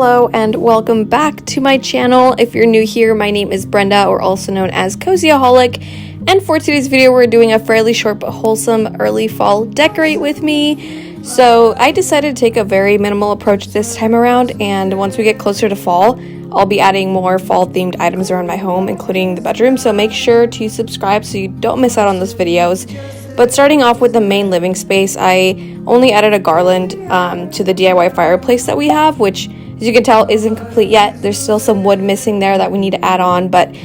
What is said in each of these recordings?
Hello and welcome back to my channel. If you're new here, my name is Brenda, or also known as Cozyaholic, and for today's video we're doing a fairly short but wholesome early fall decorate with me. So I decided to take a very minimal approach this time around, and once we get closer to fall, I'll be adding more fall themed items around my home, including the bedroom, so make sure to subscribe so you don't miss out on those videos. But starting off with the main living space, I only added a garland to the DIY fireplace that we have, which as you can tell isn't complete yet. There's still some wood missing there that we need to add on, but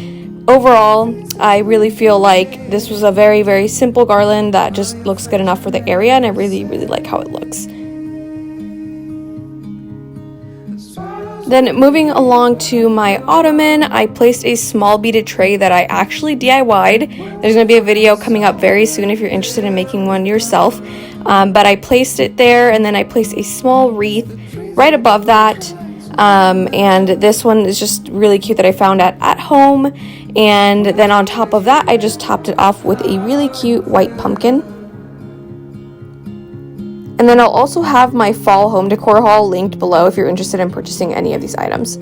overall I really feel like this was a very, very simple garland that just looks good enough for the area, and I really like how it looks. Then moving along to my ottoman, I placed a small beaded tray that I actually DIY'd. There's going to be a video coming up very soon if you're interested in making one yourself. But I placed it there, and then I placed a small wreath right above that. And this one is just really cute that I found at home. And then on top of that, I just topped it off with a really cute white pumpkin. And then I'll also have my fall home decor haul linked below if you're interested in purchasing any of these items.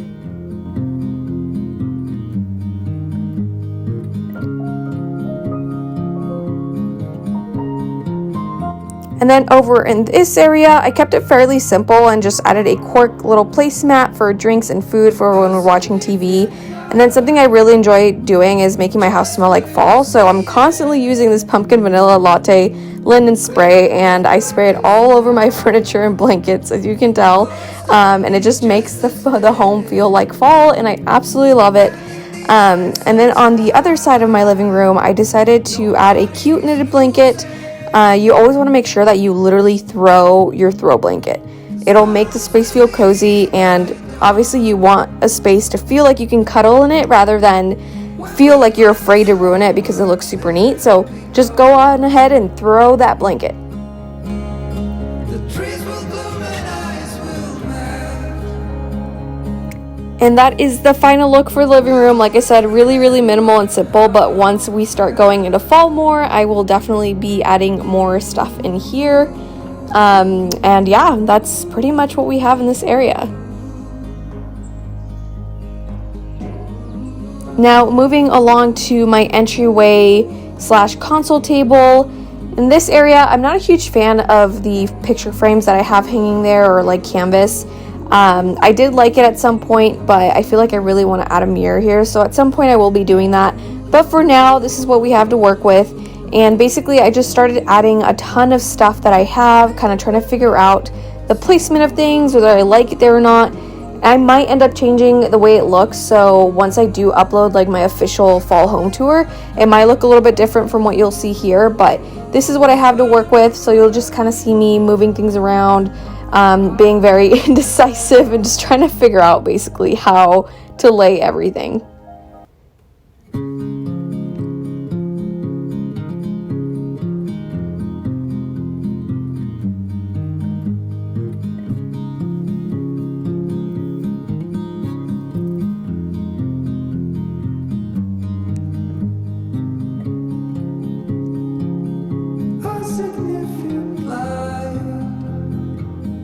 And then over in this area, I kept it fairly simple and just added a cork little placemat for drinks and food for when we're watching TV. And then something I really enjoy doing is making my house smell like fall, so I'm constantly using this pumpkin vanilla latte linen spray, and I spray it all over my furniture and blankets, as you can tell, and it just makes the home feel like fall, and I absolutely love it. And then on the other side of my living room, I decided to add a cute knitted blanket. You always want to make sure that you literally throw your throw blanket. It'll make the space feel cozy, and obviously you want a space to feel like you can cuddle in it rather than feel like you're afraid to ruin it because it looks super neat. So just go on ahead and throw that blanket. And that is the final look for the living room. Like I said, really minimal and simple, but once we start going into fall more, I will definitely be adding more stuff in here. And yeah, that's pretty much what we have in this area. Now moving along to my entryway / console table. In this area, I'm not a huge fan of the picture frames that I have hanging there, or like canvas. I did like it at some point, but I feel like I really want to add a mirror here, so at some point I will be doing that. But for now, this is what we have to work with. And basically I just started adding a ton of stuff that I have, kind of trying to figure out the placement of things, whether I like it there or not. I might end up changing the way it looks, so once I do upload like my official fall home tour, it might look a little bit different from what you'll see here, but this is what I have to work with, so you'll just kind of see me moving things around, being very indecisive and just trying to figure out basically how to lay everything.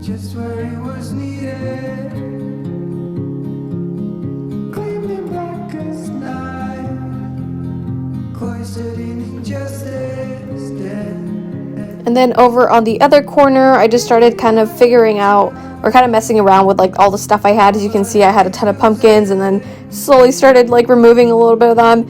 Just where it was needed, gleaming black as night, cloistered in injustice, dead. And then over on the other corner, I just started kind of figuring out, or kind of messing around with like all the stuff I had. As you can see, I had a ton of pumpkins, and then slowly started like removing a little bit of them,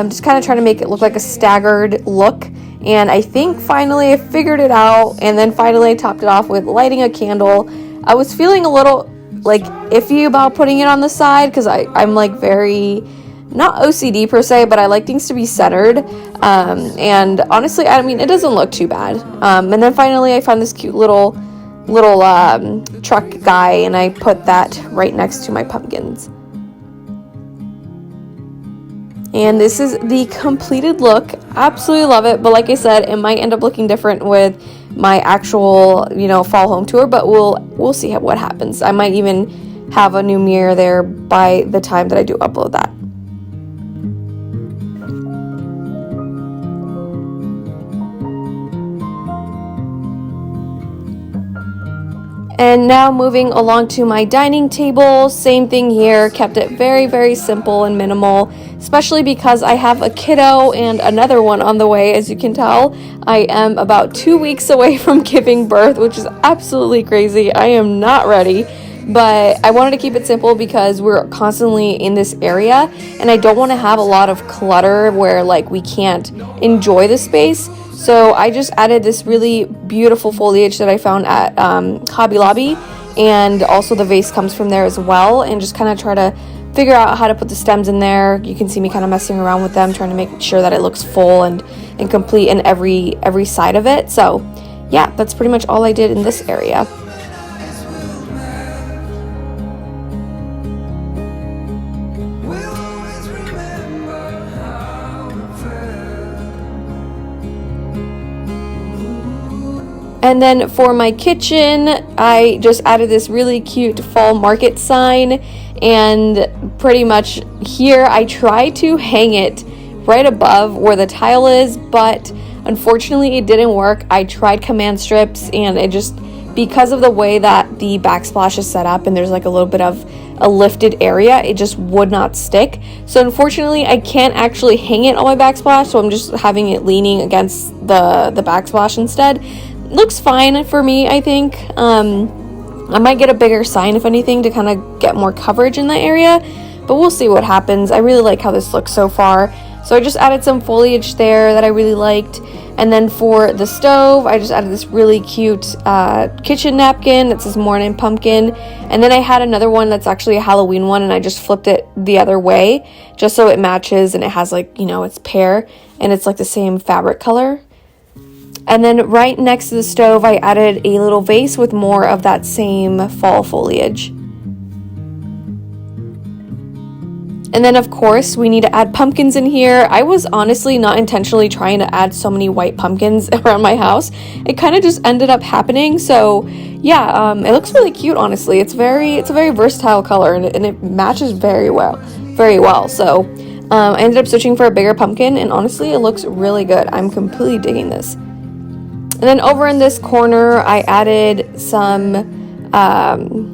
just kind of trying to make it look like a staggered look. And I think finally I figured it out, and then finally I topped it off with lighting a candle. I was feeling a little like iffy about putting it on the side because I'm like very, not OCD per se, but I like things to be centered. And honestly, I mean, it doesn't look too bad. And then finally I found this cute little truck guy, and I put that right next to my pumpkins. And this is the completed look. Absolutely love it, but like I said, it might end up looking different with my actual, fall home tour, but we'll see what happens. I might even have a new mirror there by the time that I do upload that. And now moving along to my dining table, same thing here, kept it very, very simple and minimal, especially because I have a kiddo and another one on the way. As you can tell, I am about 2 weeks away from giving birth, which is absolutely crazy. I am not ready, but I wanted to keep it simple because we're constantly in this area and I don't want to have a lot of clutter where like we can't enjoy the space. So I just added this really beautiful foliage that I found at Hobby Lobby, and also the vase comes from there as well, and just kind of try to figure out how to put the stems in there. You can see me kind of messing around with them, trying to make sure that it looks full and complete in every side of it. So yeah, that's pretty much all I did in this area. And then for my kitchen, I just added this really cute fall market sign, and pretty much here I tried to hang it right above where the tile is, but unfortunately it didn't work. I tried command strips and it just, because of the way that the backsplash is set up and there's like a little bit of a lifted area, it just would not stick. So unfortunately I can't actually hang it on my backsplash, so I'm just having it leaning against the backsplash instead. Looks fine for me, I think. I might get a bigger sign if anything to kind of get more coverage in that area, but we'll see what happens. I really like how this looks so far. So I just added some foliage there that I really liked. And then for the stove, I just added this really cute kitchen napkin that says Morning Pumpkin. And then I had another one that's actually a Halloween one, and I just flipped it the other way just so it matches and it has like, you know, it's pear and it's like the same fabric color. And then right next to the stove, I added a little vase with more of that same fall foliage. And then of course, we need to add pumpkins in here. I was honestly not intentionally trying to add so many white pumpkins around my house. It kind of just ended up happening. So yeah, it looks really cute, honestly. It's a very versatile color, and it matches very well. So I ended up switching for a bigger pumpkin, and honestly, it looks really good. I'm completely digging this. And then over in this corner, I added some,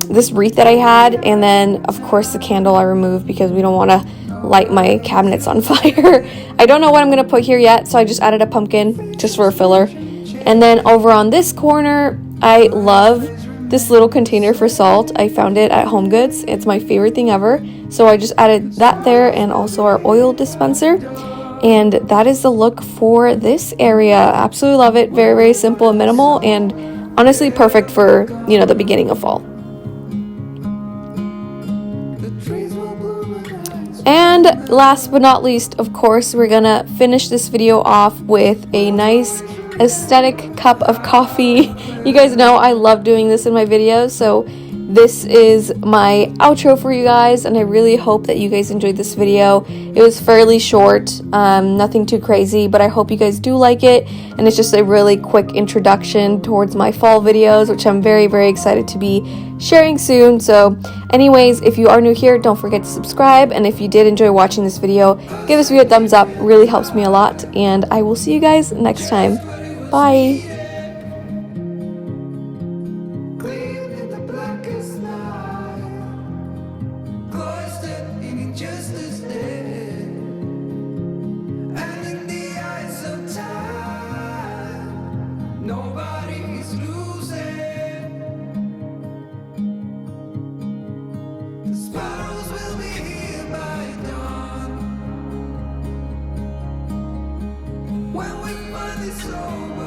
this wreath that I had. And then, of course, the candle I removed because we don't want to light my cabinets on fire. I don't know what I'm going to put here yet, so I just added a pumpkin just for a filler. And then over on this corner, I love this little container for salt. I found it at Home Goods. It's my favorite thing ever. So I just added that there, and also our oil dispenser. And that is the look for this area. Absolutely love it. Very, very simple and minimal, and honestly perfect for, you know, the beginning of fall. And last but not least, of course, we're gonna finish this video off with a nice aesthetic cup of coffee. You guys know I love doing this in my videos, so this is my outro for you guys, and I really hope that you guys enjoyed this video. It was fairly short, nothing too crazy, but I hope you guys do like it, and it's just a really quick introduction towards my fall videos, which I'm very, very excited to be sharing soon. So anyways, if you are new here, don't forget to subscribe, and if you did enjoy watching this video, give this video a thumbs up. It really helps me a lot, and I will see you guys next time. Bye! Nobody's losing. The sparrows will be here by dawn. When we finally sober.